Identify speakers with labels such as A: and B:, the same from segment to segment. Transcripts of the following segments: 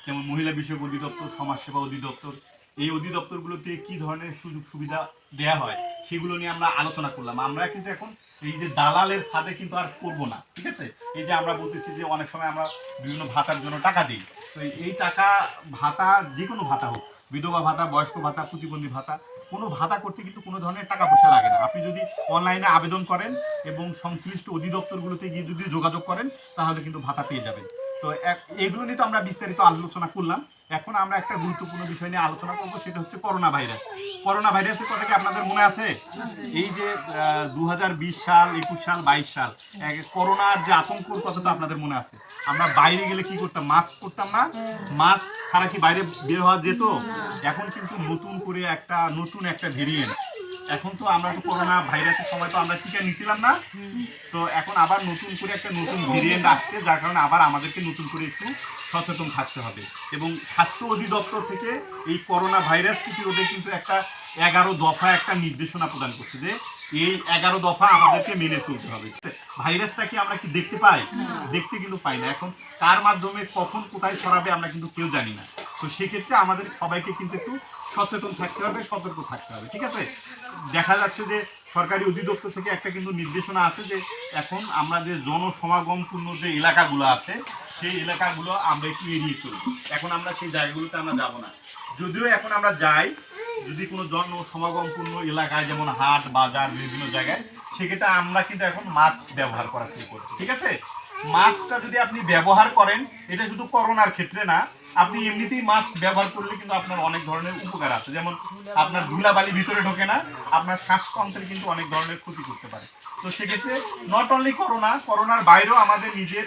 A: যেমন মহিলা বিষয়ক অধিদপ্তর, সমাজসেবা অধিদপ্তর, এই অধিদপ্তরগুলোতে কি ধরনের সুযোগ সুবিধা দেয়া হয় সেগুলো নিয়ে আমরা আলোচনা করলাম। আমরা কিন্তু এখন এই যে দালালের ফাঁদে কিন্তু আর পড়বো না, ঠিক আছে। এই যে আমরা বলতেছি যে অনেক সময় আমরা বিভিন্ন ভাতার জন্য টাকা দিই, তো এই টাকা ভাতা, যে কোনো ভাতা হোক, বিধবা ভাতা, বয়স্ক ভাতা, প্রতিবন্ধী ভাতা, কোনো ভাতা করতে কিন্তু কোনো ধরনের টাকা পয়সা লাগে না। আপনি যদি অনলাইনে আবেদন করেন এবং সংশ্লিষ্ট অধিদপ্তরগুলোতে গিয়ে যদি যোগাযোগ করেন তাহলে কিন্তু ভাতা পেয়ে যাবেন। তো এগুলো নিয়ে তো আমরা বিস্তারিত আলোচনা করলাম। এখন আমরা একটা গুরুত্বপূর্ণ বিষয় নিয়ে আলোচনা করবো, সেটা হচ্ছে করোনা ভাইরাস। করোনা ভাইরাসের কথা কি আপনাদের মনে আছে? এই যে 2020 সাল, 21 সাল, 22 সাল করোনার যে আতঙ্কর কথা তো আপনাদের মনে আছে। আমরা বাইরে গেলে কি করতাম? মাস্ক করতাম না? মাস্ক ছাড়া কি বাইরে বের হওয়া যেত? এখন কিন্তু নতুন করে নতুন একটা ভেরিয়েন্ট। এখন তো আমরা তো করোনা ভাইরাসের সময় তো আমরা টিকা নিছিলাম না, তো এখন আবার নতুন করে একটা নতুন ভেরিয়েন্ট আসছে, যার কারণে আবার আমাদেরকে নতুন করে একটু সচেতন থাকতে হবে। এবং স্বাস্থ্য অধিদপ্তর থেকে এই করোনা ভাইরাস প্রতিরোধে কিন্তু একটা 11 দফা একটা নির্দেশনা প্রদান করছে, যে এই 11 দফা আমাদেরকে মেনে চলতে হবে। ভাইরাসটাকে আমরা কি দেখতে পাই? দেখতে কিন্তু পাই না। এখন কার মাধ্যমে কখন কোথায় ছড়াবে আমরা কিন্তু কেউ জানি না। তো সেক্ষেত্রে আমাদের সবাইকে কিন্তু একটু সচেতন থাকতে হবে, সতর্ক থাকতে হবে, ঠিক আছে। দেখা যাচ্ছে যে সরকারি অধিদপ্তর থেকে একটা কিন্তু নির্দেশনা আছে যে এখন আমরা যে জনসমাগমপূর্ণ যে এলাকাগুলো আছে সেই এলাকাগুলো আমরা একটু এড়িয়ে চলবো। এখন আমরা সেই জায়গাগুলোতে আমরা যাব না। যদিও এখন আমরা যাই, যদি কোনো জনসমাগমপূর্ণ এলাকায় যেমন হাট বাজার বিভিন্ন জায়গায়, সেক্ষেত্রে আমরা কিন্তু এখন মাস্ক ব্যবহার করা শুরু করছি, ঠিক আছে। মাস্কটা যদি আপনি ব্যবহার করেন, এটা শুধু করোনার ক্ষেত্রে না, আপনি এমনিতেই মাস্ক ব্যবহার করলে কিন্তু আপনার অনেক ধরনের উপকার আছে। যেমন আপনার ধুলাবালি ভিতরে ঢোকে না, আপনার শ্বাসতন্ত্রে কিন্তু অনেক ধরনের ক্ষতি করতে পারে। তো সেক্ষেত্রে নট অনলি করোনার বাইরেও আমাদের নিজের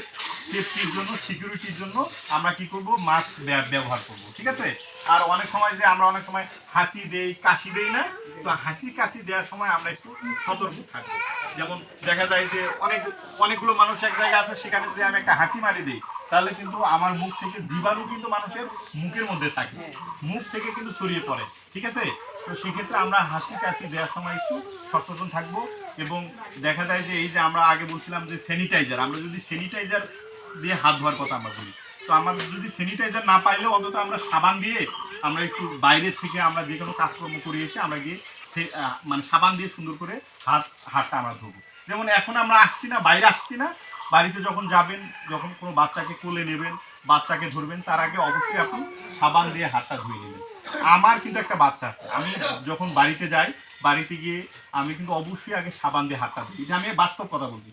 A: সেফটির জন্য, সিকিউরিটির জন্য আমরা কি করব? মাস্ক ব্যবহার করব, ঠিক আছে। আর অনেক সময় যে আমরা অনেক সময় হাসি দেই, কাশি দেই না, তো হাসি কাশি দেওয়ার সময় আমরা একটু সতর্ক থাকবো। যেমন দেখা যায় যে অনেকগুলো মানুষ এক জায়গায় আছে, সেখানে যদি আমি একটা হাসি মারি দিই, তাহলে কিন্তু আমার মুখ থেকে জীবাণু কিন্তু মানুষের মুখের মধ্যে থাকে, মুখ থেকে কিন্তু ছড়িয়ে পড়ে, ঠিক আছে। তো সেক্ষেত্রে আমরা হাসি কাশি দেওয়ার সময় একটু সচেতন থাকবো। এবং দেখা যায় যে এই যে আমরা আগে বলছিলাম যে স্যানিটাইজার, আমরা যদি স্যানিটাইজার দিয়ে হাত ধোয়ার কথা আমরা বলি, তো আমাদের যদি স্যানিটাইজার না পাইলেও অন্তত আমরা সাবান দিয়ে আমরা একটু বাইরের থেকে আমরা যে কোনো কাজকর্ম করে এসে আমরা গিয়ে মানে সাবান দিয়ে সুন্দর করে হাতটা আমরা ধোবো। যেমন এখন আমরা আসছি না, বাইরে আসছি না, বাড়িতে যখন যাবেন, যখন কোনো বাচ্চাকে কোলে নেবেন, বাচ্চাকে ধরবেন, তার আগে অবশ্যই আপনি সাবান দিয়ে হাতটা ধুয়ে নেবেন। আমার কিন্তু একটা বাচ্চা আছে, আমি যখন বাড়িতে যাই, বাড়িতে গিয়ে আমি কিন্তু অবশ্যই আগে সাবান দিয়ে হাতটা ধুই। এটা আমি বাস্তব কথা বলছি,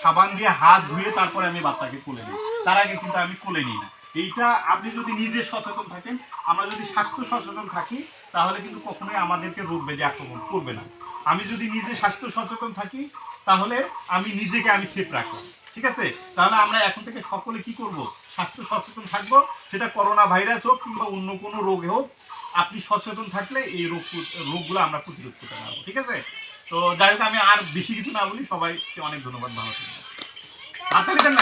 A: সাবান দিয়ে হাত ধুয়ে তারপরে আমি বাচ্চাকে কোলে নিই, তার আগে কিন্তু আমি কোলে নিই না। এইটা আপনি যদি নিজে সচেতন থাকেন, আমরা যদি স্বাস্থ্য সচেতন থাকি, তাহলে কিন্তু কখনোই আমাদেরকে রোগ ব্যাধি আক্রমণ করবে না। আমি যদি নিজে স্বাস্থ্য সচেতন থাকি, তাহলে আমি নিজেকে সেফ রাখবো, ঠিক আছে। তাহলে আমরা এখন থেকে সকলে কি করব? স্বাস্থ্য সচেতন থাকবো। সেটা করোনা ভাইরাস হোক কিংবা অন্য কোনো রোগে হোক, আপনি সচেতন থাকলে এই রোগগুলো আমরা প্রতিরোধ করতে পারবো, ঠিক আছে। তো যাই হোক, আমি আর বেশি কিছু না বলি, সবাইকে অনেক ধন্যবাদ, ভালো থাকবেন।